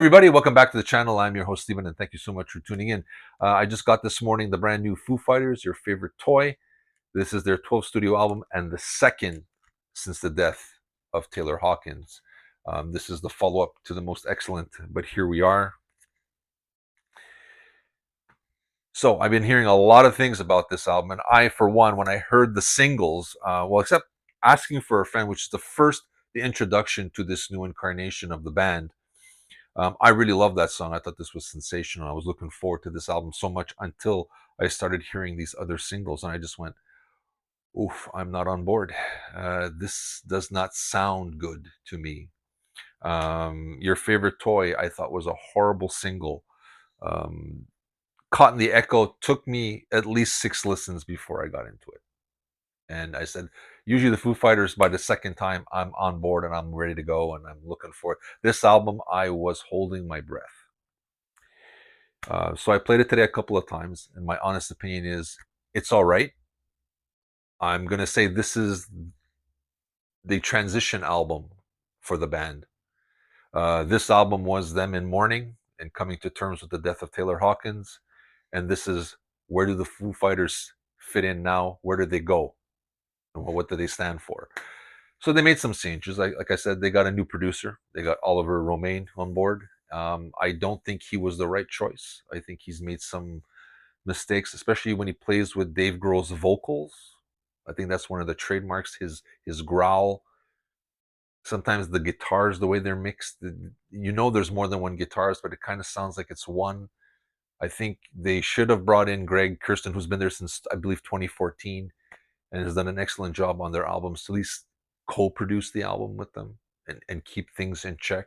Everybody, welcome back to the channel. I'm your host, Steven, and thank you so much for tuning in. I just got this morning the brand new Foo Fighters, Your Favorite Toy. This is their 12th studio album and the second since the death of Taylor Hawkins. This is the follow up to the most excellent, but here we are. So, I've been hearing a lot of things about this album, and I, for one, when I heard the singles, except Asking for a Friend, which is the introduction to this new incarnation of the band. I really love that song. I thought this was sensational. I was looking forward to this album so much until I started hearing these other singles, and I just went, "Oof, I'm not on board. This does not sound good to me." Your Favorite Toy, I thought was a horrible single. Um, Caught in the Echo took me at least 6 listens before I got into it, and I said, usually the Foo Fighters, by the second time, I'm on board and I'm ready to go and I'm looking for it. This album, I was holding my breath. So I played it today a couple of times, and my honest opinion is it's all right. I'm gonna say this is the transition album for the band. This album was them in mourning and coming to terms with the death of Taylor Hawkins, and this is where do the Foo Fighters fit in now? Where do they go? And what do they stand for? So they made some changes. Like I said, they got a new producer. They got Oliver Romain on board. I don't think he was the right choice. I think he's made some mistakes, especially when he plays with Dave Grohl's vocals. I think that's one of the trademarks. His growl. Sometimes the guitars, the way they're mixed, there's more than one guitarist, but it kind of sounds like it's one. I think they should have brought in Greg Kirsten, who's been there since I believe 2014, and has done an excellent job on their albums to at least co-produce the album with them and keep things in check.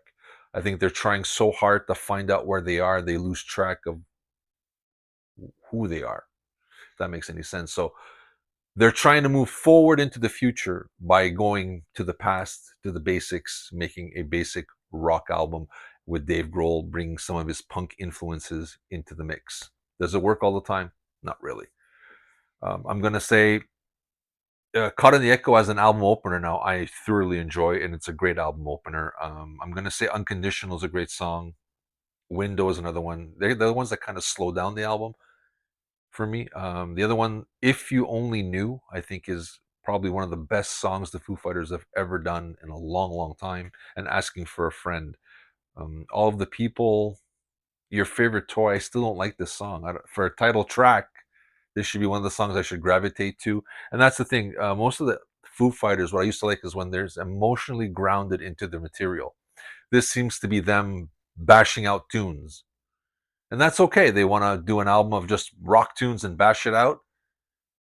I think they're trying so hard to find out where they are, they lose track of who they are. If that makes any sense. So they're trying to move forward into the future by going to the past, to the basics, making a basic rock album with Dave Grohl bringing some of his punk influences into the mix. Does it work all the time? Not really. I'm going to say Caught in the Echo as an album opener now, I thoroughly enjoy, and it's a great album opener. I'm going to say Unconditional is a great song. Window is another one. They're the ones that kind of slow down the album for me. The other one, If You Only Knew, I think is probably one of the best songs the Foo Fighters have ever done in a long, long time. And Asking for a Friend. All of the People, Your Favorite Toy, I still don't like this song. For a title track, this should be one of the songs I should gravitate to. And that's the thing. Most of the Foo Fighters, what I used to like is when there's emotionally grounded into the material. This seems to be them bashing out tunes, and that's okay. They want to do an album of just rock tunes and bash it out.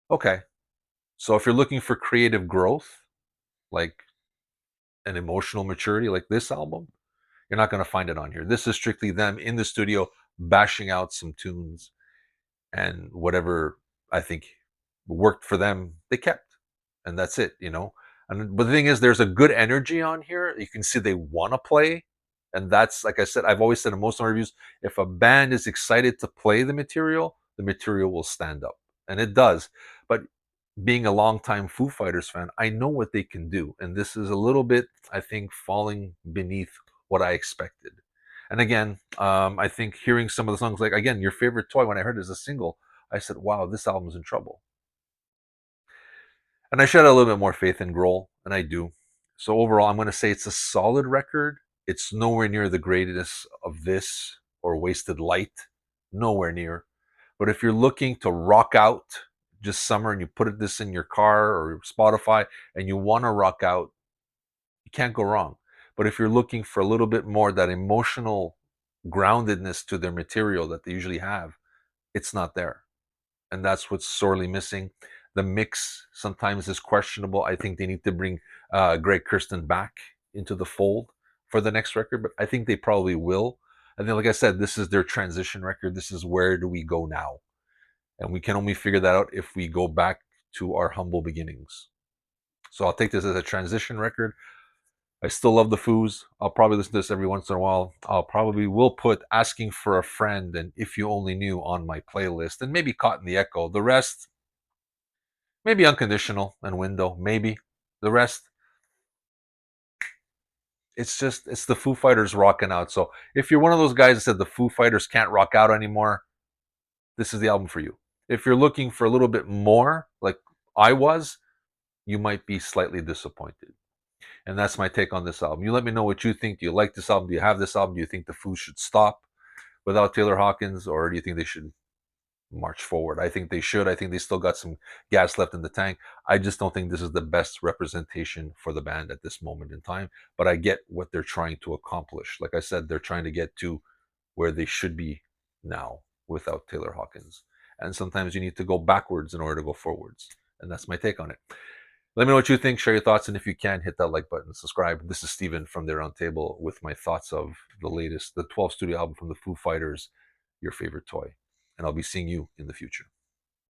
Okay. So if you're looking for creative growth, like an emotional maturity like this album, you're not going to find it on here. This is strictly them in the studio bashing out some tunes, and whatever I think worked for them, they kept. And that's it. But the thing is, there's a good energy on here. You can see they want to play. And that's, like I said, I've always said in most of my reviews, if a band is excited to play the material will stand up. And it does. But being a longtime Foo Fighters fan, I know what they can do. And this is a little bit, I think, falling beneath what I expected. And again, I think hearing some of the songs, like again, Your Favorite Toy, when I heard it as a single, I said, wow, this album's in trouble. And I should have a little bit more faith in Grohl, and I do. So overall, I'm going to say it's a solid record. It's nowhere near the greatest of this or Wasted Light. Nowhere near. But if you're looking to rock out just summer and you put this in your car or Spotify and you want to rock out, you can't go wrong. But if you're looking for a little bit more that emotional groundedness to their material that they usually have, it's not there. And that's what's sorely missing. The mix sometimes is questionable. I think they need to bring Greg Kirsten back into the fold for the next record, but I think they probably will. And then, like I said, this is their transition record. This is where do we go now? And we can only figure that out if we go back to our humble beginnings. So I'll take this as a transition record. I still love the Foos. I'll probably listen to this every once in a while. I'll probably will put Asking for a Friend and If You Only Knew on my playlist, and maybe Caught in the Echo. The rest, maybe Unconditional and Window, maybe. The rest, it's the Foo Fighters rocking out. So if you're one of those guys that said the Foo Fighters can't rock out anymore, this is the album for you. If you're looking for a little bit more, like I was, you might be slightly disappointed. And that's my take on this album. You let me know what you think. Do you like this album? Do you have this album? Do you think the Foo should stop without Taylor Hawkins, or do you think they should march forward? I think they should. I think they still got some gas left in the tank. I just don't think this is the best representation for the band at this moment in time. But I get what they're trying to accomplish. Like I said, they're trying to get to where they should be now without Taylor Hawkins. And sometimes you need to go backwards in order to go forwards. And that's my take on it. Let me know what you think. Share your thoughts. And if you can, hit that like button, subscribe. This is Steven from the Roundtable with my thoughts of the latest, the 12th studio album from the Foo Fighters, Your Favorite Toy. And I'll be seeing you in the future.